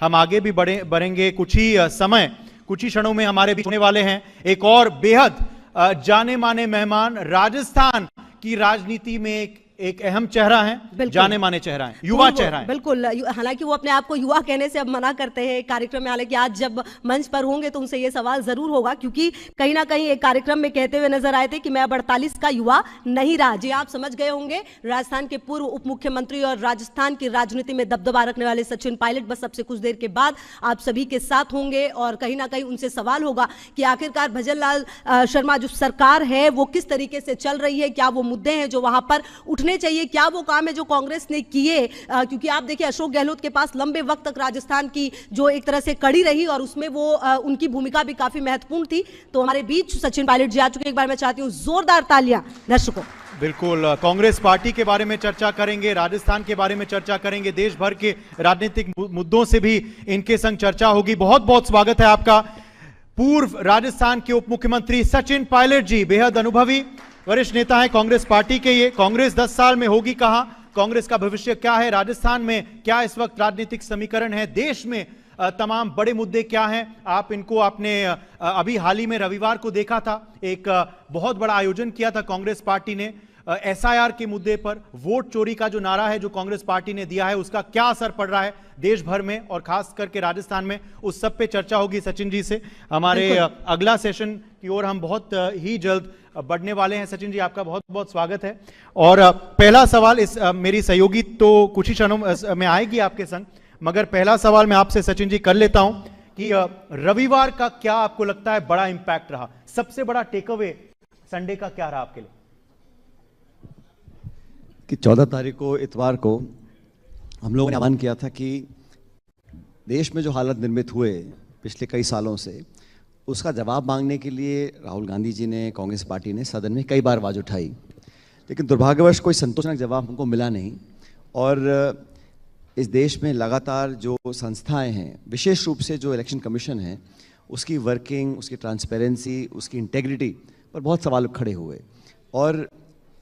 हम आगे भी बढ़ेंगे। कुछ ही क्षणों में हमारे बीच होने वाले हैं एक और बेहद जाने माने मेहमान, राजस्थान की राजनीति में एक अहम चेहरा है, जाने माने चेहरा है, युवा चेहरा है। बिल्कुल, हालांकि वो अपने आप को युवा कहने से अब मना करते हैं कार्यक्रम में। हालांकि आज जब मंच पर होंगे तो उनसे ये सवाल जरूर होगा, क्योंकि कहीं ना कहीं एक कार्यक्रम में कहते हुए नजर आए थे कि मैं अब 48 का युवा नहीं रहा। जी, आप समझ गए होंगे, राजस्थान के पूर्व उप मुख्यमंत्री और राजस्थान की राजनीति में दबदबा रखने वाले सचिन पायलट बस अब से कुछ देर के बाद आप सभी के साथ होंगे और कहीं ना कहीं उनसे सवाल होगा कि आखिरकार भजन लाल शर्मा जो सरकार है वो किस तरीके से चल रही है, क्या वो मुद्दे हैं जो वहां पर उठने चाहिए, क्या वो काम है जो कांग्रेस ने किए। क्योंकि आप देखिए, अशोक गहलोत के पास लंबे वक्त तक राजस्थान की जो एक तरह से कड़ी रही और उसमें वो उनकी भूमिका भी काफी महत्वपूर्ण थी। तो हमारे बीच सचिन पायलट जी आ चुके। एक बार मैं चाहती हूं जोरदार तालियां दर्शकों। बिल्कुल, कांग्रेस पार्टी के बारे में चर्चा करेंगे, राजस्थान के बारे में चर्चा करेंगे, देश भर के राजनीतिक मुद्दों से भी इनके संग चर्चा होगी। बहुत बहुत स्वागत है आपका पूर्व राजस्थान के उप मुख्यमंत्री सचिन पायलट जी। बेहद अनुभवी वरिष्ठ नेता है कांग्रेस पार्टी के। ये कांग्रेस 10 साल में होगी कहां, कांग्रेस का भविष्य क्या है, राजस्थान में क्या इस वक्त राजनीतिक समीकरण है, देश में तमाम बड़े मुद्दे क्या हैं, आप इनको आपने अभी हाल ही में रविवार को देखा था। एक बहुत बड़ा आयोजन किया था कांग्रेस पार्टी ने एसआईआर के मुद्दे पर। वोट चोरी का जो नारा है जो कांग्रेस पार्टी ने दिया है, उसका क्या असर पड़ रहा है देश भर में और खास करके राजस्थान में, उस सब पे चर्चा होगी सचिन जी से। हमारे अगला सेशन की ओर हम बहुत ही जल्द बढ़ने वाले हैं। सचिन जी, आपका बहुत बहुत स्वागत है। और पहला सवाल मेरी सहयोगी तो कुछ ही क्षणों में आएगी आपके संग, मगर पहला सवाल मैं आपसे सचिन जी कर लेता हूं कि रविवार का क्या आपको लगता है बड़ा इंपैक्ट रहा, सबसे बड़ा टेक अवे संडे का क्या रहा आपके लिए? कि 14 तारीख को इतवार को हम लोगों ने आह्वान किया था कि देश में जो हालात निर्मित हुए पिछले कई सालों से, उसका जवाब मांगने के लिए राहुल गांधी जी ने, कांग्रेस पार्टी ने सदन में कई बार आवाज़ उठाई, लेकिन दुर्भाग्यवश कोई संतोषजनक जवाब हमको मिला नहीं। और इस देश में लगातार जो संस्थाएं हैं, विशेष रूप से जो इलेक्शन कमीशन है, उसकी वर्किंग, उसकी ट्रांसपेरेंसी, उसकी इंटेग्रिटी पर बहुत सवाल खड़े हुए। और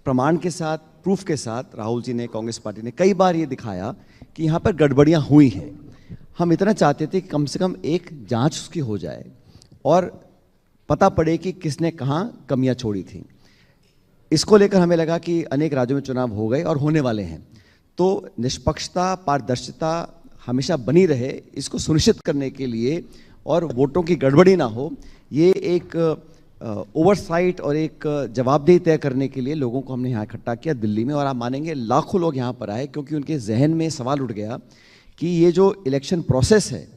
प्रमाण के साथ, प्रूफ के साथ राहुल जी ने, कांग्रेस पार्टी ने कई बार ये दिखाया कि यहाँ पर गड़बड़ियाँ हुई हैं। हम इतना चाहते थे कि कम से कम एक जांच उसकी हो जाए और पता पड़े कि किसने कहाँ कमियां छोड़ी थी। इसको लेकर हमें लगा कि अनेक राज्यों में चुनाव हो गए और होने वाले हैं, तो निष्पक्षता, पारदर्शिता हमेशा बनी रहे, इसको सुनिश्चित करने के लिए और वोटों की गड़बड़ी ना हो, ये एक ओवरसाइट और एक जवाबदेही तय करने के लिए लोगों को हमने यहाँ इकट्ठा किया दिल्ली में। और आप मानेंगे लाखों लोग यहाँ पर आए, क्योंकि उनके जहन में सवाल उठ गया कि ये जो इलेक्शन प्रोसेस है,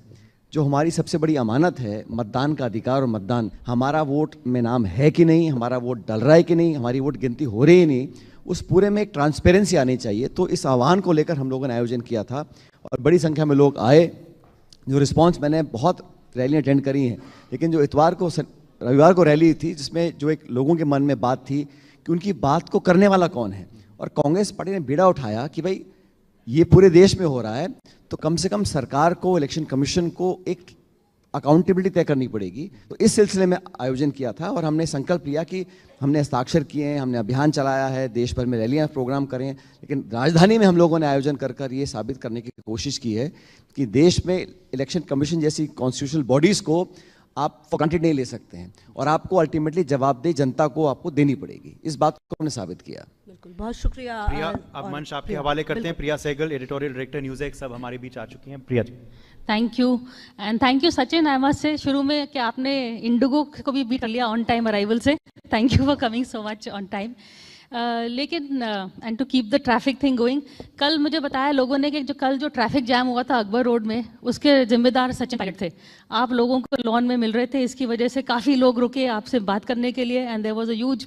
जो हमारी सबसे बड़ी अमानत है, मतदान का अधिकार और मतदान, हमारा वोट में नाम है कि नहीं, हमारा वोट डल रहा है कि नहीं, हमारी वोट गिनती हो रही है नहीं, उस पूरे में एक ट्रांसपेरेंसी आनी चाहिए। तो इस आह्वान को लेकर हम लोगों ने आयोजन किया था और बड़ी संख्या में लोग आए। जो रिस्पॉन्स, मैंने बहुत रैलियाँ अटेंड करी हैं, लेकिन जो रविवार को रैली थी, जिसमें जो एक लोगों के मन में बात थी कि उनकी बात को करने वाला कौन है, और कांग्रेस पार्टी ने बीड़ा उठाया कि भाई ये पूरे देश में हो रहा है, तो कम से कम सरकार को, इलेक्शन कमीशन को एक अकाउंटेबिलिटी तय करनी पड़ेगी। तो इस सिलसिले में आयोजन किया था और हमने संकल्प लिया कि हमने हस्ताक्षर किए हैं, हमने अभियान चलाया है, देश भर में रैलियां, प्रोग्राम करें, लेकिन राजधानी में हम लोगों ने आयोजन कर ये साबित करने की कोशिश की है कि देश में इलेक्शन कमीशन जैसी कॉन्स्टिट्यूशनल बॉडीज़ को आप फॉर ग्रांटेड नहीं ले सकते हैं और आपको अल्टीमेटली जवाबदेही जनता को आपको देनी पड़ेगी। इस बात को हमने साबित किया। बिल्कुल, बहुत शुक्रिया। प्रिया, अब मंच आपके हवाले करते हैं। Priya Sehgal, editorial director news एक, सब हमारे बीच आ चुकी हैं। Priya ji, thank you and thank you Sachin. I must say शुरू में कि आपने इंडिगो को भी बीट कर लिया ऑन टाइम अराइवल से। Thank you for coming so much on time. लेकिन and to keep the traffic thing going, कल मुझे बताया लोगों ने कि कल जो ट्रैफिक जैम हुआ था अकबर रोड में, उसके जिम्मेदार सचिन पायलट थे। आप लोगों को लॉन में मिल रहे थे, इसकी वजह से काफ़ी लोग रुके आपसे बात करने के लिए and there was a huge.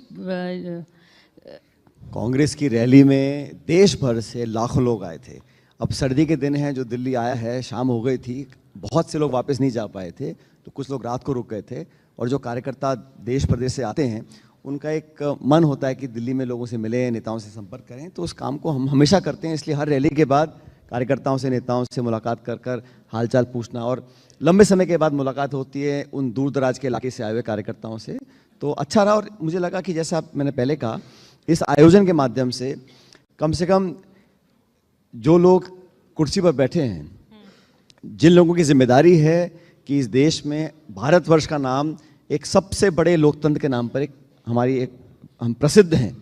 Congress की रैली में देश भर से लाखों लोग आए थे। अब सर्दी के दिन हैं, जो दिल्ली आया है, शाम हो गई थी, बहुत से लोग वापस नहीं जा पाए थे, तो कुछ लोग रात को रुक गए थे। और जो कार्यकर्ता देश प्रदेश से आते हैं, उनका एक मन होता है कि दिल्ली में लोगों से मिलें, नेताओं से संपर्क करें, तो उस काम को हम हमेशा करते हैं। इसलिए हर रैली के बाद कार्यकर्ताओं से, नेताओं से मुलाकात कर हालचाल पूछना, और लंबे समय के बाद मुलाकात होती है उन दूर दराज के इलाके से आए हुए कार्यकर्ताओं से, तो अच्छा रहा। और मुझे लगा कि जैसा मैंने पहले कहा, इस आयोजन के माध्यम से कम जो लोग कुर्सी पर बैठे हैं जिन लोगों की जिम्मेदारी है कि इस देश में भारतवर्ष का नाम एक सबसे बड़े लोकतंत्र के नाम पर हम प्रसिद्ध हैं,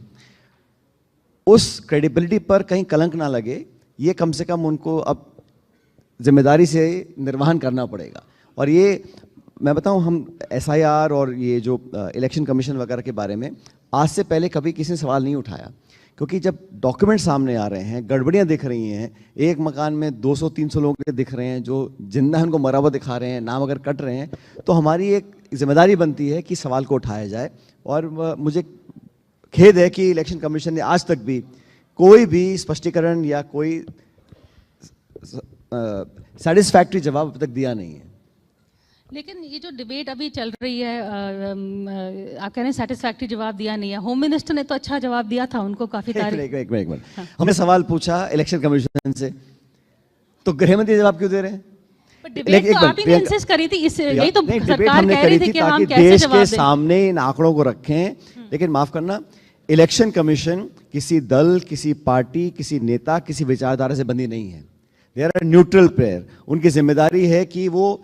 उस क्रेडिबिलिटी पर कहीं कलंक ना लगे, ये कम से कम उनको अब जिम्मेदारी से निर्वहन करना पड़ेगा। और ये मैं बताऊं, हम SIR और ये जो इलेक्शन कमीशन वगैरह के बारे में आज से पहले कभी किसी ने सवाल नहीं उठाया, क्योंकि जब डॉक्यूमेंट सामने आ रहे हैं, गड़बड़ियां दिख रही हैं, एक मकान में 200-300 लोग दिख रहे हैं जो जिंदा है, उनको मरा हुआ दिखा रहे हैं, नाम अगर कट रहे हैं, तो हमारी एक जिम्मेदारी बनती है कि सवाल को उठाया जाए। और मुझे खेद है कि इलेक्शन कमीशन ने आज तक भी कोई भी स्पष्टीकरण या कोई सेटिस्फैक्ट्री जवाब अब तक दिया नहीं है। लेकिन ये जो डिबेट अभी चल रही है, आप कह रहे हैं सेटिस्फैक्ट्री जवाब दिया नहीं है, होम मिनिस्टर ने तो अच्छा जवाब दिया था, उनको काफी तारीफ। एक मिनट हमने सवाल पूछा इलेक्शन कमीशन से, तो गृह मंत्री जवाब क्यों दे रहे हैं? डिबेट तो आप ही ने इंसिस्ट करी थी, यही तो सरकार कह रही थी कि हम कैसे देश जवाब के दें। सामने इन आंकड़ों को रखें। लेकिन माफ करना, इलेक्शन कमीशन किसी दल, किसी पार्टी, किसी नेता, किसी विचारधारा से बंधी नहीं है। They are neutral player. उनकी जिम्मेदारी है कि वो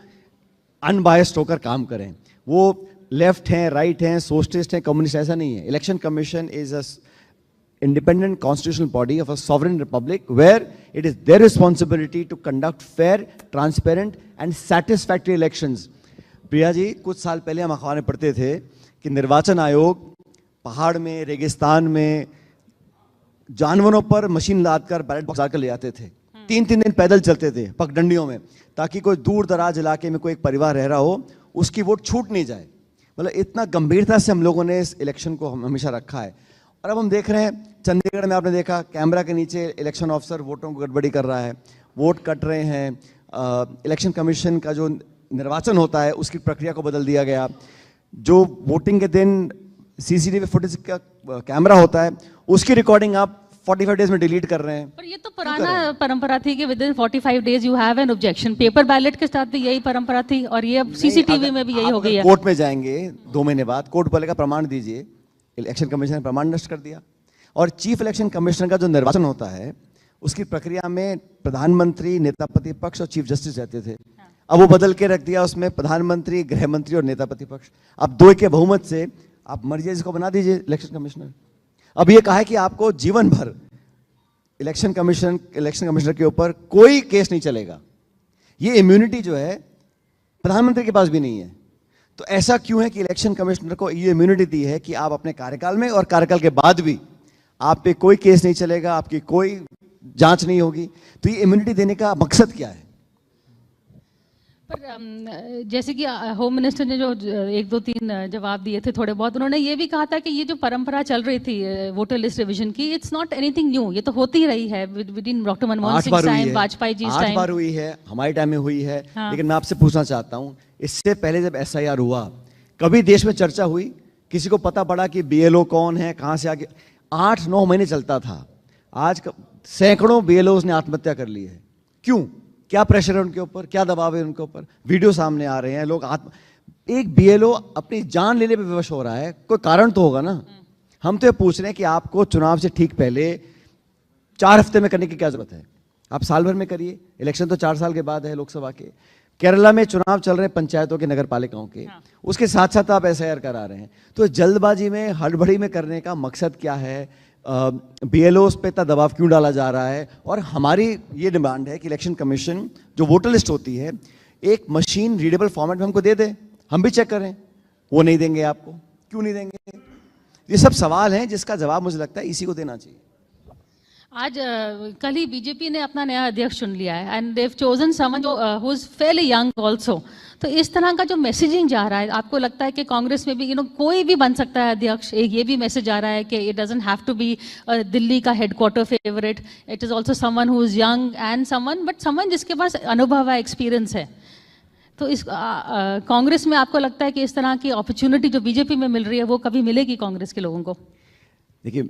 अनबायस्ड होकर काम करें। वो लेफ्ट हैं, राइट हैं, सोशलिस्ट हैं, कम्युनिस्ट, ऐसा नहीं है। Election commission is a independent constitutional body of a sovereign republic where it is their responsibility to conduct fair, transparent and satisfactory elections. Priya ji, कुछ साल पहले हम अखबार में पढ़ते थे कि निर्वाचन आयोग पहाड़ में, रेगिस्तान में जानवरों पर मशीन लादकर बैलेट बॉक्स लाकर ले आते थे। 3-3 दिन पैदल चलते थे पगडंडियों में, ताकि कोई दूर दराज इलाके में कोई एक परिवार रह रहा हो, उसकी वोट छूट नहीं जाए। मतलब इतना गंभीरता से हम लोगों ने इस इलेक्शन को हमेशा रखा है। और अब हम देख रहे हैं चंडीगढ़ में, आपने देखा कैमरा के नीचे इलेक्शन ऑफिसर वोटों को गड़बड़ी कर रहा है, वोट कट रहे हैं। इलेक्शन कमीशन का जो निर्वाचन होता है उसकी प्रक्रिया को बदल दिया गया। जो वोटिंग के दिन CCTV फुटेज का कैमरा होता है उसकी रिकॉर्डिंग आप 45 डेज में डिलीट कर रहे हैं। पर ये तो पुराना परंपरा थी कि with in 45 days you have an objection. Paper ballot के साथ भी यही परंपरा थी और ये अब CCTV में भी यही हो गई है। कोर्ट में जाएंगे 2 महीने बाद, कोर्ट बोलेगा प्रमाण दीजिए, इलेक्शन कमीशन ने प्रमाण नष्ट कर दिया। और चीफ इलेक्शन कमिश्नर का जो निर्वाचन होता है उसकी प्रक्रिया में प्रधानमंत्री, नेता प्रतिपक्ष और चीफ जस्टिस रहते थे। अब वो बदल के रख दिया, उसमें प्रधानमंत्री, गृह मंत्री और नेता प्रतिपक्ष। अब 2 के बहुमत से आप मर्जी इसको बना दीजिए इलेक्शन कमिश्नर। अब ये कहा है कि आपको जीवन भर इलेक्शन कमिश्नर के ऊपर कोई केस नहीं चलेगा। ये इम्यूनिटी जो है प्रधानमंत्री के पास भी नहीं है। तो ऐसा क्यों है कि इलेक्शन कमिश्नर को ये इम्यूनिटी दी है कि आप अपने कार्यकाल में और कार्यकाल के बाद भी आप पे कोई केस नहीं चलेगा, आपकी कोई जांच नहीं होगी? तो ये इम्यूनिटी देने का मकसद क्या है? पर जैसे कि होम मिनिस्टर ने जो 1-2-3 जवाब दिए थे थोड़े बहुत, उन्होंने ये भी कहा था कि ये जो परंपरा चल रही थी वोटर लिस्ट रिवीजन की, इट्स नॉट एनीथिंग न्यू, ये तो होती ही रही है within doctor Manmohan Singh time, Vajpayee ji time. 8 बार हुई है, हमारे टाइम में हुई है। लेकिन मैं आपसे पूछना चाहता हूं, इससे पहले जब SIR हुआ, कभी देश में चर्चा हुई? किसी को पता पड़ा कि BLO कौन है, कहां से आगे? 8-9 महीने चलता था। आज सैकड़ों BLOs ने आत्महत्या कर ली है। क्यों? क्या प्रेशर है उनके ऊपर, क्या दबाव है उनके ऊपर? वीडियो सामने आ रहे हैं, लोग एक BLO अपनी जान लेने पे विवश हो रहा है, कोई कारण तो होगा ना। हम तो ये पूछ रहे हैं कि आपको चुनाव से ठीक पहले 4 हफ्ते में करने की क्या जरूरत है? आप साल भर में करिए। इलेक्शन तो 4 साल के बाद है लोकसभा के। केरला में चुनाव चल रहे हैं पंचायतों के, नगर पालिकाओं के, उसके साथ साथ आप SIR करा रहे हैं। तो जल्दबाजी में, हड़बड़ी में करने का मकसद क्या है? BLOs पे इतना दबाव क्यों डाला जा रहा है? और हमारी ये डिमांड है कि इलेक्शन कमीशन जो वोटर लिस्ट होती है एक मशीन रीडेबल फॉर्मेट में हमको दे दे, हम भी चेक करें। वो नहीं देंगे आपको, क्यों नहीं देंगे? ये सब सवाल हैं जिसका जवाब मुझे लगता है इसी को देना चाहिए। आज कल ही बीजेपी ने अपना नया अध्यक्ष चुन लिया है and they've chosen someone who is fairly young also. तो इस तरह का जो मैसेजिंग जा रहा है, आपको लगता है कि कांग्रेस में भी कोई भी बन सकता है अध्यक्ष? एक ये भी मैसेज आ रहा है कि it doesn't have to be Delhi का headquarter favourite, it is also someone who is young and someone जिसके पास अनुभव है, एक्सपीरियंस है। तो इस कांग्रेस में आपको लगता है कि इस तरह की अपॉर्चुनिटी जो बीजेपी में मिल रही है वो कभी मिलेगी कांग्रेस के लोगों को? देखिए,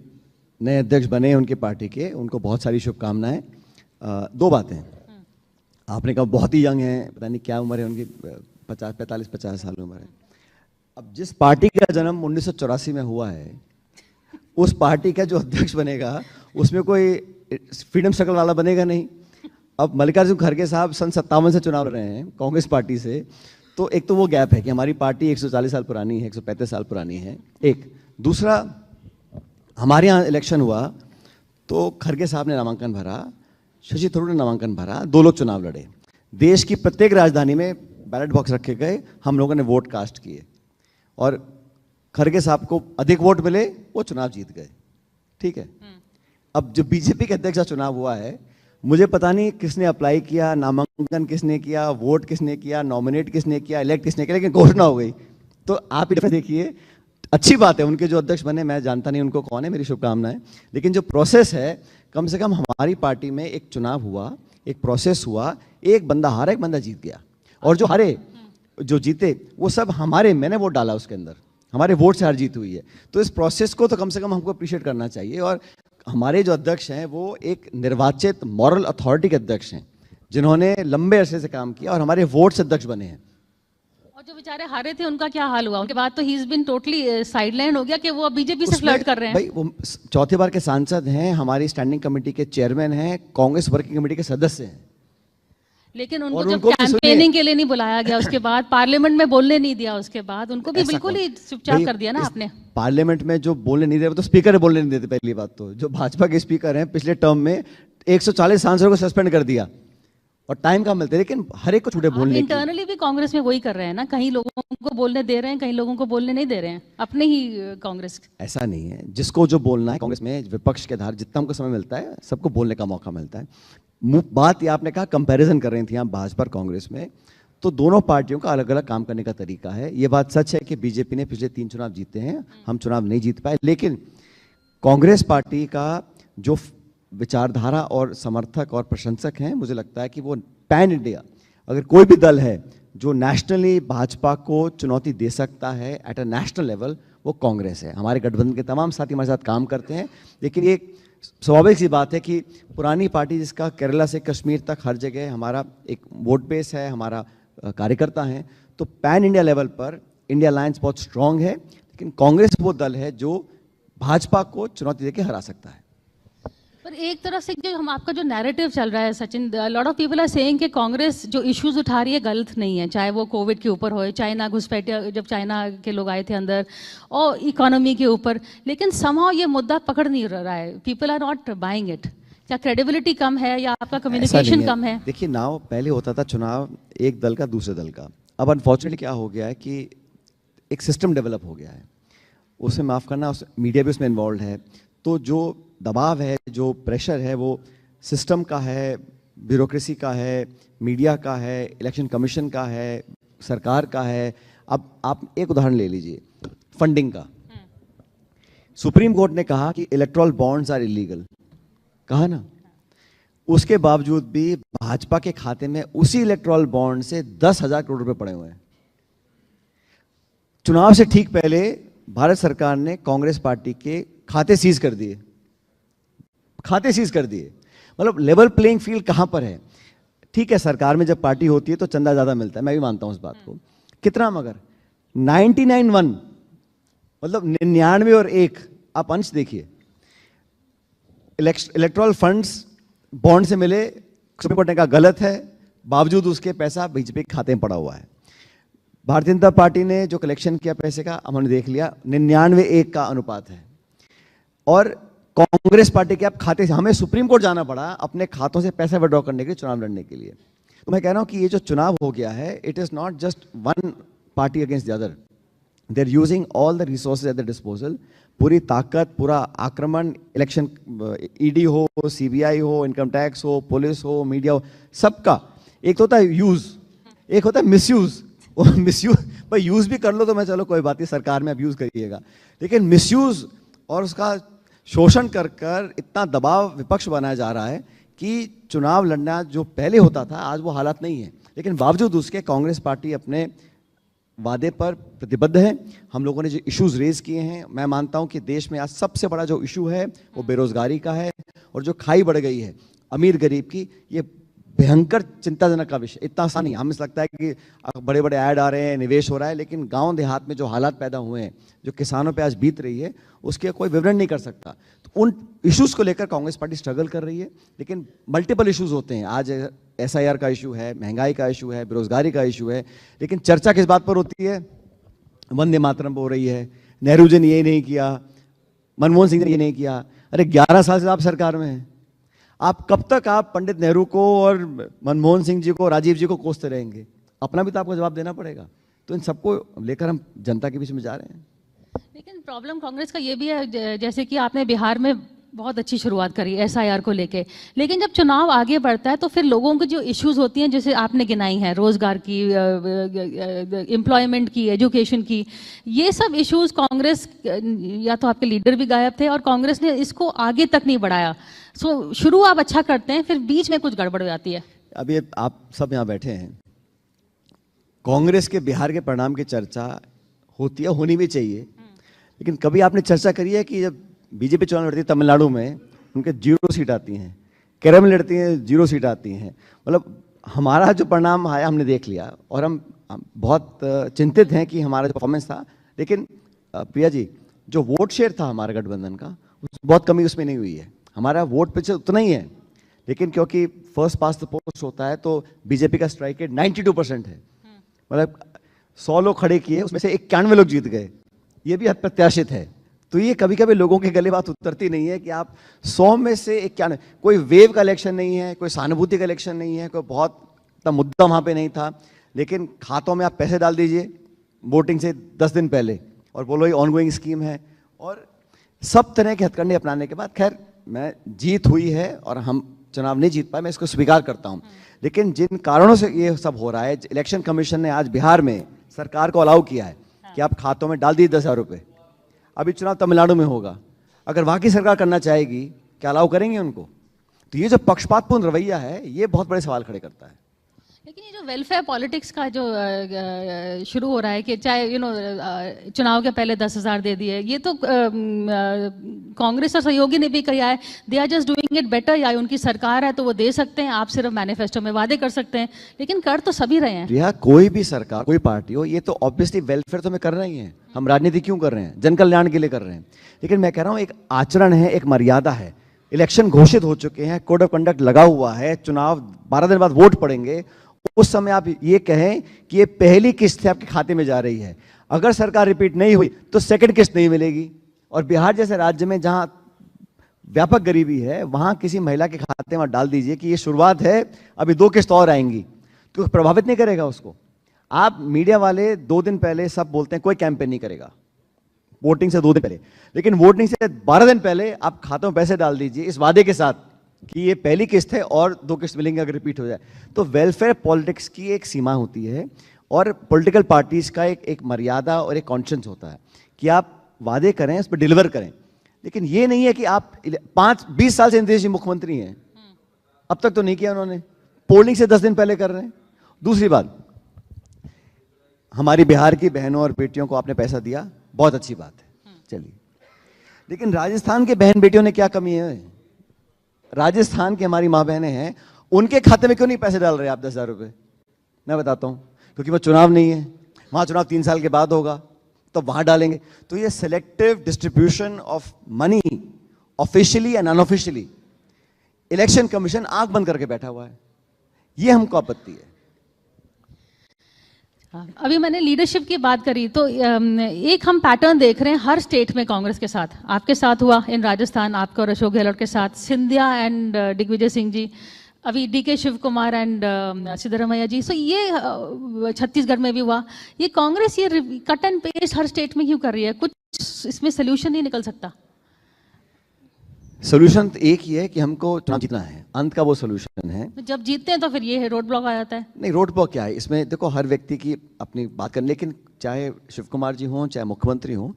नए अध्यक्ष बने उनके पार्टी के, उनको बहुत सारी शुभकामनाएं। 2 बातें, आपने कहा बहुत ही यंग है, पता नहीं क्या उम्र है उनकी, 45-50 साल उम्र है। अब जिस पार्टी का जन्म 1984 में हुआ है, उस पार्टी का जो अध्यक्ष बनेगा उसमें कोई फ्रीडम स्ट्रगल वाला बनेगा नहीं। अब मल्लिकार्जुन खड़गे साहब सन 57 से चुनाव लड़ रहे हैं कांग्रेस पार्टी से, तो एक तो वो गैप है कि हमारी पार्टी 140 साल पुरानी है, 135 साल पुरानी है, एक। दूसरा, हमारे यहाँ इलेक्शन हुआ तो खड़गे साहब ने नामांकन भरा, शशि थरूर ने नामांकन भरा, 2 लोग चुनाव लड़े। देश की प्रत्येक राजधानी में बैलेट बॉक्स रखे गए, हम लोगों ने वोट कास्ट किए और खड़गे साहब को अधिक वोट मिले, वो चुनाव जीत गए। ठीक है। अब जो बीजेपी के अध्यक्ष का चुनाव हुआ है, मुझे पता नहीं किसने अप्लाई किया, नामांकन किसने किया, वोट किसने किया, नॉमिनेट किसने किया, इलेक्ट किसने किया, लेकिन घोषणा हो गई। तो आप ही देखिए, अच्छी बात है, उनके जो अध्यक्ष बने, मैं जानता नहीं उनको कौन है, मेरी शुभकामनाएं। लेकिन जो प्रोसेस है, कम से कम हमारी पार्टी में एक चुनाव हुआ, एक प्रोसेस हुआ, एक बंदा हारा, एक बंदा जीत गया, और जो हारे, जो जीते, वो सब हमारे, मैंने वोट डाला उसके अंदर, हमारे वोट से हार जीत हुई है। तो इस प्रोसेस को तो कम से कम हमको अप्रिशिएट करना चाहिए। और हमारे जो अध्यक्ष हैं वो एक निर्वाचित मॉरल अथॉरिटी के अध्यक्ष हैं, जिन्होंने लंबे अरसे से काम किया और हमारे वोट से अध्यक्ष बने हैं। और जो बेचारे हारे थे उनका क्या हाल हुआ? उनके बाद तो he is been totally sideline हो गया कि वो बीजेपी से फ्लर्ट कर रहे हैं। भाई वो चौथी बार के सांसद हैं, हमारी स्टैंडिंग कमेटी के चेयरमैन हैं, कांग्रेस वर्किंग कमेटी के सदस्य हैं। लेकिन उनको जब कैंपेनिंग के लिए नहीं बुलाया गया, उसके बाद पार्लियामेंट में बोलने नहीं दिया, उसके बाद उनको भी बिल्कुल ही चुपचाप कर दिया ना आपने। पार्लियामेंट में जो बोलने नहीं दे रहे, तो स्पीकर बोलने नहीं देते। पहली बात तो जो भाजपा के स्पीकर हैं, पिछले टर्म में 140 सांसदों को सस्पेंड कर दिया और टाइम कम मिलते, लेकिन हर एक को छूटे बोलने की। इंटरनली भी कांग्रेस में वही कर रहे हैं ना, कहीं लोगों को बोलने दे रहे हैं, कहीं लोगों को बोलने नहीं दे रहे हैं, अपने ही कांग्रेस। ऐसा नहीं है, जिसको जो बोलना है कांग्रेस में विपक्ष के आधार जितना हमको समय मिलता है, सबको बोलने का मौका मिलता है। बात ये आपने कहा कंपैरिजन कर रही थी आप भाजपा और कांग्रेस में, तो दोनों पार्टियों का अलग अलग काम करने का तरीका है। ये बात सच है कि बीजेपी ने पिछले 3 चुनाव जीते हैं, हम चुनाव नहीं जीत पाए, लेकिन कांग्रेस पार्टी का जो विचारधारा और समर्थक और प्रशंसक हैं, मुझे लगता है कि वो पैन इंडिया, अगर कोई भी दल है जो नेशनली भाजपा को चुनौती दे सकता है एट अ नेशनल लेवल, वो कांग्रेस है। हमारे गठबंधन के तमाम साथी हमारे साथ काम करते हैं, लेकिन ये स्वाभाविक सी बात है कि पुरानी पार्टी जिसका केरला से कश्मीर तक हर जगह हमारा एक वोट बेस है, हमारा कार्यकर्ता हैं, तो पैन इंडिया लेवल पर इंडिया अलायंस बहुत स्ट्रांग है, लेकिन कांग्रेस वो दल है जो भाजपा को चुनौती देकर हरा सकता है। पर एक तरफ से जो आपका जो नैरेटिव चल रहा है Sachin, lot of people are saying कि कांग्रेस जो इश्यूज उठा रही है गलत नहीं है, चाहे वो कोविड के ऊपर हो, चाइना घुसपैठिया जब चाइना के लोग आए थे अंदर, और इकोनॉमी के ऊपर, लेकिन समहाउ ये मुद्दा पकड़ नहीं रहा है, people are not buying it. क्या क्रेडिबिलिटी कम है या आपका कम्युनिकेशन कम है? देखिए नाव पहले होता था चुनाव एक दल का दूसरे दल का, अब अनफॉर्चुनेटली क्या हो गया है कि एक सिस्टम डेवलप हो गया है, उसे माफ़ करना, मीडिया भी उसमें इन्वॉल्व है, तो जो दबाव है, जो प्रेशर है, वो सिस्टम का है, ब्यूरोक्रेसी का है, मीडिया का है, इलेक्शन कमीशन का है, सरकार का है। अब आप एक उदाहरण ले लीजिए फंडिंग का। सुप्रीम कोर्ट ने कहा कि इलेक्टोरल बॉन्ड्स आर इलीगल, कहा ना, उसके बावजूद भी भाजपा के खाते में उसी इलेक्टोरल बॉन्ड से 10,000 करोड़ रुपए पड़े हुए हैं। चुनाव से ठीक पहले भारत सरकार ने कांग्रेस पार्टी के खाते सीज कर दिए, खाते सीज कर दिए। मतलब लेवल प्लेइंग फील्ड कहां पर है? ठीक है, सरकार में जब पार्टी होती है तो चंदा ज्यादा मिलता है, मैं भी मानता हूं उस बात को, कितना, मगर 99-1 मतलब 99 और 1, आप अंश देखिए, इलेक्टोरल फंड्स बॉन्ड से मिले, सुप्रीम कोर्ट ने कहा गलत है, बावजूद उसके पैसा बीजेपी के खाते में पड़ा हुआ है। भारतीय जनता पार्टी ने जो कलेक्शन किया पैसे का, हमने देख लिया, 99-1 का अनुपात है। और कांग्रेस पार्टी के आप खाते से, हमें सुप्रीम कोर्ट जाना पड़ा अपने खातों से पैसा विड्रॉ करने के लिए, चुनाव लड़ने के लिए। तो मैं कह रहा हूं कि ये जो चुनाव हो गया है, it is not just one party against the other, they are using all the resources at the disposal, पूरी ताकत, पूरा आक्रमण, इलेक्शन ईडी हो, सीबीआई हो, इनकम टैक्स हो, पुलिस हो, मीडिया हो, सबका। एक तो होता है यूज, एक होता है मिसयूज। मिसयूज भाई, यूज भी कर लो तो मैं चलो कोई बात नहीं, सरकार में अब यूज करिएगा, लेकिन मिसयूज और उसका शोषण कर कर इतना दबाव विपक्ष बनाया जा रहा है कि चुनाव लड़ना जो पहले होता था आज वो हालात नहीं है। लेकिन बावजूद उसके कांग्रेस पार्टी अपने वादे पर प्रतिबद्ध है। हम लोगों ने जो इश्यूज रेज किए हैं, मैं मानता हूं कि देश में आज सबसे बड़ा जो इशू है वो बेरोजगारी का है, और जो खाई बढ़ गई है अमीर गरीब की, ये भयंकर चिंताजनक का विषय। इतना आसान नहीं, हमें लगता है कि बड़े बड़े ऐड आ रहे हैं, निवेश हो रहा है, लेकिन गांव देहात में जो हालात पैदा हुए हैं, जो किसानों पे आज बीत रही है, उसके कोई विवरण नहीं कर सकता। तो उन इश्यूज को लेकर कांग्रेस पार्टी स्ट्रगल कर रही है, लेकिन मल्टीपल इश्यूज होते हैं। आज SIR का इशू है, महंगाई का इशू है, बेरोजगारी का इशू है, लेकिन चर्चा किस बात पर होती है? वंदे मातरम हो रही है, नेहरू जी ने ये नहीं किया, मनमोहन सिंह ने ये नहीं किया। अरे 11 साल से आप सरकार में हैं, आप कब तक आप पंडित नेहरू को और मनमोहन सिंह जी को, राजीव जी को कोसते रहेंगे? अपना भी तो आपको जवाब देना पड़ेगा। तो इन सबको लेकर हम जनता के बीच में जा रहे हैं। लेकिन प्रॉब्लम कांग्रेस का ये भी है, जैसे कि आपने बिहार में बहुत अच्छी शुरुआत करी SIR को लेके, लेकिन जब चुनाव आगे बढ़ता है तो फिर लोगों की जो इश्यूज होती हैं, जैसे आपने गिनाई हैं, रोजगार की, एम्प्लॉयमेंट की, एजुकेशन की, ये सब इश्यूज कांग्रेस, या तो आपके लीडर भी गायब थे और कांग्रेस ने इसको आगे तक नहीं बढ़ाया। सो शुरू आप अच्छा करते हैं, फिर बीच में कुछ गड़बड़ हो जाती है। अभी आप सब यहाँ बैठे हैं, कांग्रेस के बिहार के परिणाम की चर्चा होती है, होनी भी चाहिए, लेकिन कभी आपने चर्चा करी है कि जब बीजेपी चुनाव लड़ती है तमिलनाडु में, उनके 0 सीट आती हैं, केरल में लड़ती हैं 0 सीट आती हैं। मतलब हमारा जो परिणाम आया हमने देख लिया और हम बहुत चिंतित हैं कि हमारा जो परफॉर्मेंस था। लेकिन प्रिया जी, जो वोट शेयर था हमारा गठबंधन का, बहुत कमी उसमें नहीं हुई है। हमारा वोट पिछले उतना ही है, लेकिन क्योंकि फर्स्ट पास द पोस्ट होता है तो बीजेपी का स्ट्राइक रेट 92% है। मतलब 100 लोग खड़े किए, उसमें से 91 लोग जीत गए, ये भी अप्रत्याशित है। तो ये कभी कभी लोगों के गले बात उतरती नहीं है कि आप 100 में से 91, कोई वेव का इलेक्शन नहीं है, कोई सहानुभूति का इलेक्शन नहीं है, कोई बहुत मुद्दा वहाँ पे नहीं था, लेकिन खातों में आप पैसे डाल दीजिए वोटिंग से 10 दिन पहले और बोलो ये ऑनगोइंग स्कीम है, और सब तरह के हथकंडे अपनाने के बाद, खैर मैं जीत हुई है और हम चुनाव नहीं जीत पाए, मैं इसको स्वीकार करता हूँ। लेकिन जिन कारणों से ये सब हो रहा है, इलेक्शन कमीशन ने आज बिहार में सरकार को अलाउ किया है कि आप खातों में डाल दीजिए 10,000 रुपये। अभी चुनाव तमिलनाडु में होगा, अगर वहाँ की सरकार करना चाहेगी, क्या अलाउ करेंगे उनको? तो ये जो पक्षपातपूर्ण रवैया है, ये बहुत बड़े सवाल खड़े करता है। लेकिन ये जो वेलफेयर पॉलिटिक्स का जो शुरू हो रहा है कि चाहे चुनाव के पहले 10,000 दे दिए, ये तो कांग्रेस और सहयोगी ने भी कहा है, they are just doing it better, या उनकी सरकार है तो वो दे सकते हैं, आप सिर्फ मैनिफेस्टो में वादे कर सकते हैं, लेकिन कर तो सभी रहे हैं। रिया, कोई भी सरकार, कोई पार्टी हो, ये तो ऑब्वियसली वेलफेयर तो हमें कर रही है। हम राजनीति क्यों कर रहे हैं? जन कल्याण के लिए कर रहे हैं। लेकिन मैं कह रहा हूँ एक आचरण है, एक मर्यादा है। इलेक्शन घोषित हो चुके हैं, कोड ऑफ कंडक्ट लगा हुआ है, चुनाव 12 दिन बाद वोट पड़ेंगे, उस समय आप ये कहें कि ये पहली किस्त आपके खाते में जा रही है, अगर सरकार रिपीट नहीं हुई तो सेकंड किस्त नहीं मिलेगी। और बिहार जैसे राज्य में जहां व्यापक गरीबी है, वहां किसी महिला के खाते में डाल दीजिए कि ये शुरुआत है, अभी 2 किस्त और आएंगी, तो प्रभावित नहीं करेगा उसको। आप मीडिया वाले 2 दिन पहले सब बोलते हैं कोई कैंपेन नहीं करेगा, वोटिंग से 2 दिन पहले, लेकिन वोटिंग से 12 दिन पहले आप खातों में पैसे डाल दीजिए इस वादे के साथ कि ये पहली किस्त है और 2 किस्त मिलेंगे अगर रिपीट हो जाए। तो वेलफेयर पॉलिटिक्स की एक सीमा होती है और पॉलिटिकल पार्टीज का एक मर्यादा और एक कॉन्शियस होता है कि आप वादे करें, उस पर डिलीवर करें। लेकिन ये नहीं है कि आप 20 साल से नीतीश जी मुख्यमंत्री हैं, अब तक तो नहीं किया उन्होंने, पोलिंग से 10 दिन पहले कर रहे हैं। दूसरी बात, हमारी बिहार की बहनों और बेटियों को आपने पैसा दिया, बहुत अच्छी बात है, चलिए, लेकिन राजस्थान के बहन बेटियों ने क्या कमी है? राजस्थान की हमारी माँ बहनें हैं, उनके खाते में क्यों नहीं पैसे डाल रहे आप 10,000 रुपये? मैं बताता हूँ, क्योंकि वो चुनाव नहीं है, वहाँ चुनाव 3 साल के बाद होगा, तो वहाँ डालेंगे। तो ये selective distribution of money officially and unofficially, election commission आंख बंद करके बैठा हुआ है, ये हमको आपत्ति है। अभी मैंने लीडरशिप की बात करी तो एक हम पैटर्न देख रहे हैं हर स्टेट में कांग्रेस के साथ। आपके साथ हुआ इन राजस्थान, आपका और अशोक गहलोत के साथ, सिंधिया एंड दिग्विजय सिंह जी, अभी DK शिव कुमार एंड सिद्धरमैया जी। सो ये छत्तीसगढ़ में भी हुआ। ये कांग्रेस ये cut and paste her state में क्यों कर रही है? कुछ इसमें सोल्यूशन नहीं निकल सकता? सोल्यूशन तो एक ही है कि हमको चुनाव जीतना है, अंत का वो सोल्यूशन है। जब जीतते हैं तो फिर ये रोड ब्लॉक आ जाता है। नहीं, रोड ब्लॉक क्या है इसमें? देखो, हर व्यक्ति की अपनी बात करनी, लेकिन चाहे शिव कुमार जी हों चाहे मुख्यमंत्री हों,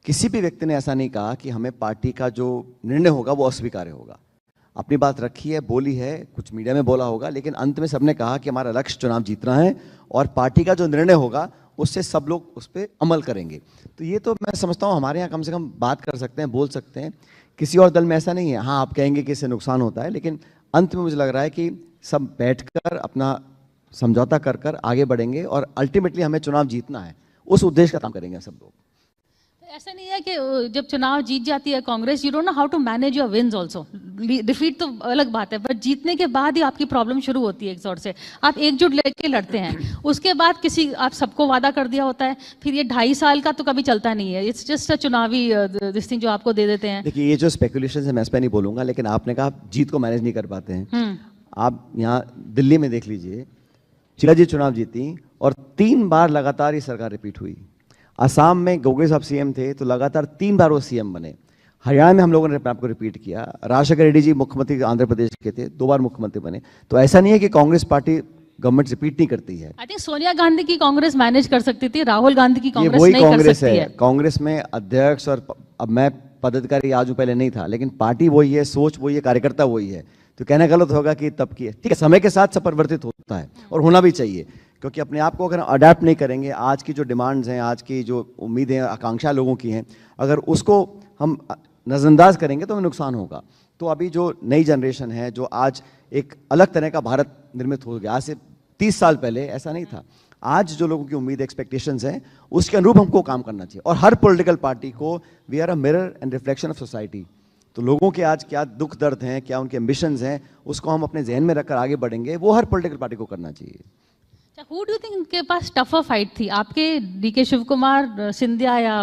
किसी भी व्यक्ति ने ऐसा नहीं कहा कि हमें पार्टी का जो निर्णय होगा वो अस्वीकार्य होगा। अपनी बात रखी है, बोली है, कुछ मीडिया में बोला होगा, लेकिन अंत में सबने कहा कि हमारा लक्ष्य चुनाव जीतना है और पार्टी का जो निर्णय होगा उससे सब लोग उस पर अमल करेंगे। तो ये तो मैं समझता हूँ हमारे यहाँ कम से कम बात कर सकते हैं, बोल सकते हैं। किसी और दल में ऐसा नहीं है। हाँ, आप कहेंगे कि इससे नुकसान होता है, लेकिन अंत में मुझे लग रहा है कि सब बैठकर अपना समझौता कर आगे बढ़ेंगे और अल्टीमेटली हमें चुनाव जीतना है, उस उद्देश्य का काम करेंगे सब लोग। ऐसा नहीं है कि जब चुनाव जीत जाती है Congress, you don't know how to manage your wins also. Defeat तो अलग बात है, बट जीतने के बाद ही आपकी प्रॉब्लम शुरू होती है एक सॉर्ट से। आप एकजुट लेके लड़ते हैं, उसके बाद किसी आप सबको वादा कर दिया होता है, फिर ये 2.5 साल का तो कभी चलता नहीं है। इट्स जस्ट अ चुनावी दिस थिंग जो आपको दे देते हैं। देखिए, ये जो स्पेकुलेशन है मैं इस पर नहीं बोलूंगा, लेकिन आपने कहा आप जीत को मैनेज नहीं कर पाते हैं। आप यहाँ दिल्ली में देख लीजिए, चिला जी चुनाव जीती और 3 बार लगातार ये सरकार रिपीट हुई। असम में गोगोई साहब सीएम थे तो लगातार 3 बार वो सीएम बने। हरियाणा में हम लोगों ने आपको रिपीट किया। राजशेखर रेड्डी जी मुख्यमंत्री आंध्र प्रदेश के थे, 2 बार मुख्यमंत्री बने। तो ऐसा नहीं है कि कांग्रेस पार्टी गवर्नमेंट रिपीट नहीं करती है। आई थिंक सोनिया गांधी की कांग्रेस मैनेज कर सकती थी, राहुल गांधी की कांग्रेस वही नहीं कर कांग्रेस सकती है। कांग्रेस में अध्यक्ष और अब मैं पदाधिकारी आज हूं, पहले नहीं था, लेकिन पार्टी वही है, सोच वही है, कार्यकर्ता वही है। तो कहना गलत होगा कि तब की है। ठीक है, समय के साथ सब परिवर्तित होता है और होना भी चाहिए, क्योंकि अपने आप को अगर अडेप्ट नहीं करेंगे, आज की जो डिमांड्स हैं, आज की जो उम्मीदें आकांक्षा लोगों की हैं, अगर उसको हम नज़रअंदाज करेंगे तो हमें नुकसान होगा। तो अभी जो नई जनरेशन है, जो आज एक अलग तरह का भारत निर्मित हो गया, आज से 30 साल पहले ऐसा नहीं था। आज जो लोगों की उम्मीद एक्सपेक्टेशंस हैं, उसके अनुरूप हमको काम करना चाहिए। और हर पॉलिटिकल पार्टी को we are a mirror and reflection of society. तो लोगों के आज क्या दुख दर्द हैं, क्या उनके एम्बिशंस हैं, उसको हम अपने जहन में रखकर आगे बढ़ेंगे, वो हर पॉलिटिकल पार्टी को करना चाहिए। हु डू थिंक इनके पास टफर फाइट थी, आपके डीके शिव कुमार, सिंधिया या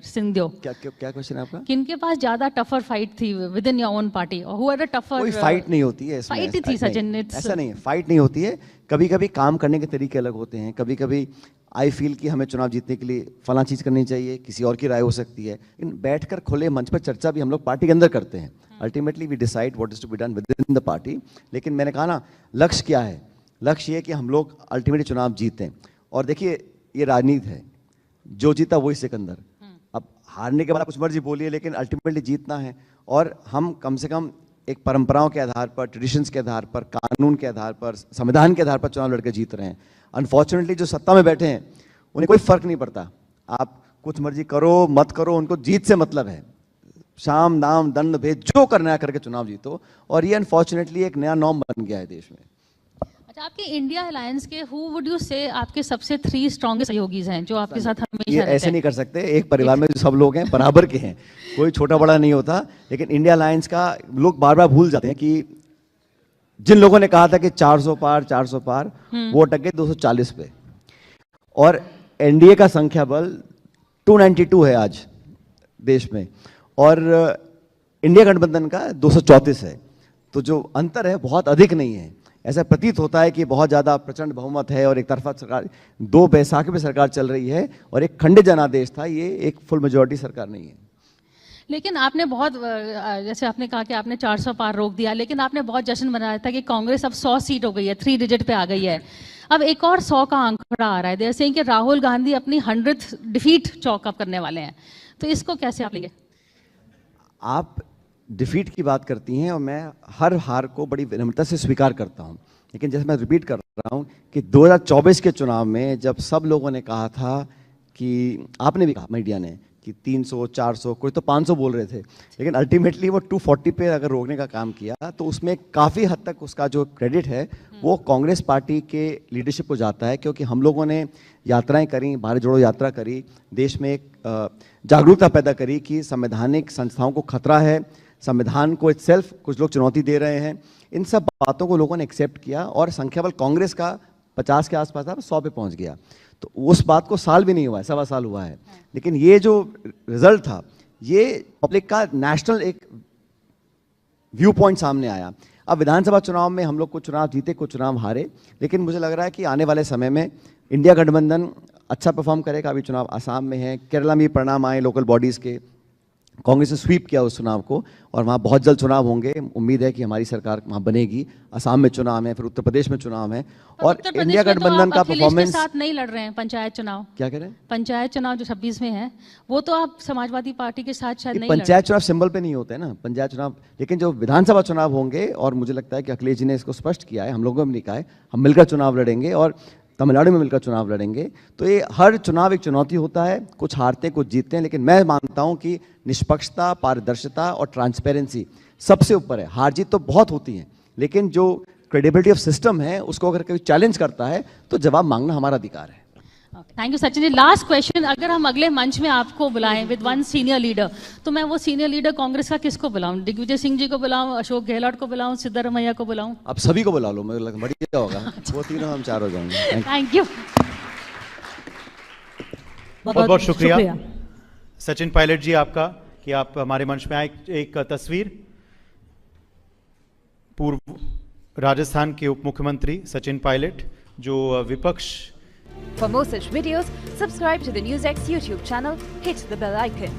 सिंधियो? क्या क्वेश्चन है आपका? किनके पास ज्यादा टफर फाइट थी with in your own party, और हु हैड अ टफर? कोई फाइट नहीं होती है इसमें। फाइट ही थी सचिन, ऐसा नहीं है, फाइट नहीं होती है। कभी कभी काम करने के तरीके अलग होते हैं। कभी कभी आई फील कि हमें चुनाव जीतने के लिए फला चीज़ करनी चाहिए, किसी और की राय हो सकती है। इन बैठकर खुले मंच पर चर्चा भी हम लोग पार्टी के अंदर करते हैं। Ultimately we decide what is to be done within the party. लेकिन मैंने कहा ना, लक्ष्य क्या है? लक्ष्य ये कि हम लोग अल्टीमेटली चुनाव जीतें। और देखिए, ये राजनीति है, जो जीता वही सिकंदर। अब हारने के बाद कुछ मर्जी बोलिए, लेकिन अल्टीमेटली जीतना है। और हम कम से कम एक परंपराओं के आधार पर, ट्रेडिशंस के आधार पर, कानून के आधार पर, संविधान के आधार पर चुनाव लड़के जीत रहे हैं। अनफॉर्चुनेटली जो सत्ता में बैठे हैं उन्हें कोई फर्क नहीं पड़ता, आप कुछ मर्जी करो मत करो, उनको जीत से मतलब है। शाम दाम दंड भेद जो करना है करके चुनाव जीतो। और ये अनफॉर्चुनेटली एक नया नॉर्म बन गया है देश में। अच्छा, आपके इंडिया अलायंस के हु वुड यू से आपके सबसे 3 स्ट्रॉन्गेस्ट सहयोगी हैं जो आपके साथ हमेशा ये रहते हैं? ऐसे नहीं कर सकते। एक परिवार में जो सब लोग हैं बराबर के हैं, कोई छोटा बड़ा नहीं होता। लेकिन इंडिया अलायंस का लोग बार बार भूल जाते हैं कि जिन लोगों ने कहा था कि 400 पार, वो अटक गए 240 पे। और एनडीए का संख्या बल 292 है आज देश में, और इंडिया गठबंधन का 234 है। तो जो अंतर है बहुत अधिक नहीं है। ऐसा प्रतीत होता है कि बहुत ज़्यादा प्रचंड बहुमत है और एक तरफा सरकार, 2 बैसाखी पे सरकार चल रही है और एक खंडित जनादेश था। ये एक फुल मेजॉरिटी सरकार नहीं है। लेकिन आपने बहुत, जैसे आपने कहा कि आपने 400 पार रोक दिया, लेकिन आपने बहुत जश्न मनाया था कि कांग्रेस अब 100 सीट हो गई है, 3 डिजिट पे आ गई है। अब एक और 100 का आंकड़ा आ रहा है, जैसे कि राहुल गांधी अपनी 100th डिफीट चौक अप करने वाले हैं। तो इसको कैसे आप लेंगे? आप डिफीट की बात करती हैं और मैं हर हार को बड़ी विनम्रता से स्वीकार करता हूं। लेकिन जैसे मैं रिपीट कर रहा हूं कि 2024 के चुनाव में जब सब लोगों ने कहा था कि, आपने भी कहा मीडिया ने, कि 300 400, कोई तो 500 बोल रहे थे, लेकिन अल्टीमेटली वो 240 पे अगर रोकने का काम किया तो उसमें काफ़ी हद तक उसका जो क्रेडिट है वो कांग्रेस पार्टी के लीडरशिप को जाता है। क्योंकि हम लोगों ने यात्राएं करी, भारत जोड़ो यात्रा करी, देश में एक जागरूकता पैदा करी कि संवैधानिक संस्थाओं को खतरा है, संविधान को इटसेल्फ कुछ लोग चुनौती दे रहे हैं। इन सब बातों को लोगों ने एक्सेप्ट किया और संख्या बल कांग्रेस का 50 के आसपास था, 100 पे पहुंच गया। तो उस बात को साल भी नहीं हुआ है, 1.25 साल हुआ है। लेकिन ये जो रिजल्ट था, ये पब्लिक का नेशनल एक व्यू पॉइंट सामने आया। अब विधानसभा चुनाव में हम लोग कुछ चुनाव जीते, कुछ चुनाव हारे, लेकिन मुझे लग रहा है कि आने वाले समय में इंडिया गठबंधन अच्छा परफॉर्म करेगा। अभी चुनाव आसाम में है, केरला में परिणाम आए लोकल बॉडीज़ के, कांग्रेस ने स्वीप किया उस चुनाव को और वहाँ बहुत जल्द चुनाव होंगे। उम्मीद है कि हमारी सरकार वहाँ बनेगी। असम में चुनाव है, फिर उत्तर प्रदेश में चुनाव है। और इंडिया गठबंधन का परफॉर्मेंस, साथ नहीं लड़ रहे हैं पंचायत चुनाव। क्या कह रहे हैं? पंचायत चुनाव जो 26 में है, वो तो आप समाजवादी पार्टी के साथ शायद नहीं लड़ रहे। पंचायत चुनाव सिंबल पे नहीं होते ना पंचायत चुनाव, लेकिन जो विधानसभा चुनाव होंगे, और मुझे लगता है कि अखिलेश जी ने इसको स्पष्ट किया है, हम लोगों ने भी कहा है, हम मिलकर चुनाव लड़ेंगे और तमिलनाडु में मिलकर चुनाव लड़ेंगे। तो ये हर चुनाव एक चुनौती होता है, कुछ हारते हैं कुछ जीतते हैं, लेकिन मैं मानता हूं कि निष्पक्षता, पारदर्शिता और ट्रांसपेरेंसी सबसे ऊपर है। हार जीत तो बहुत होती है, लेकिन जो क्रेडिबिलिटी ऑफ सिस्टम है उसको अगर कोई चैलेंज करता है तो जवाब मांगना हमारा अधिकार है। Thank you Sachin ji. Last question, अगर हम अगले मंच में आपको बुलाएं विद वन सीनियर लीडर, तो मैं वो सीनियर लीडर कांग्रेस का किसको बुलाऊं? दिग्विजय सिंह जी को बुलाऊं, अशोक गहलोत को बुलाऊं, सिद्धारमैया को बुलाऊं? आप सभी को बुला लो, मुझे लगता बढ़िया होगा। वो तीनों हम चार हो जाएंगे। Thank you. बहुत बहुत शुक्रिया सचिन पायलट जी आपका कि आप हमारे मंच में आए। एक तस्वीर, पूर्व राजस्थान के उप मुख्यमंत्री सचिन पायलट जो विपक्ष। For more such videos, subscribe to the NewsX YouTube channel, hit the bell icon.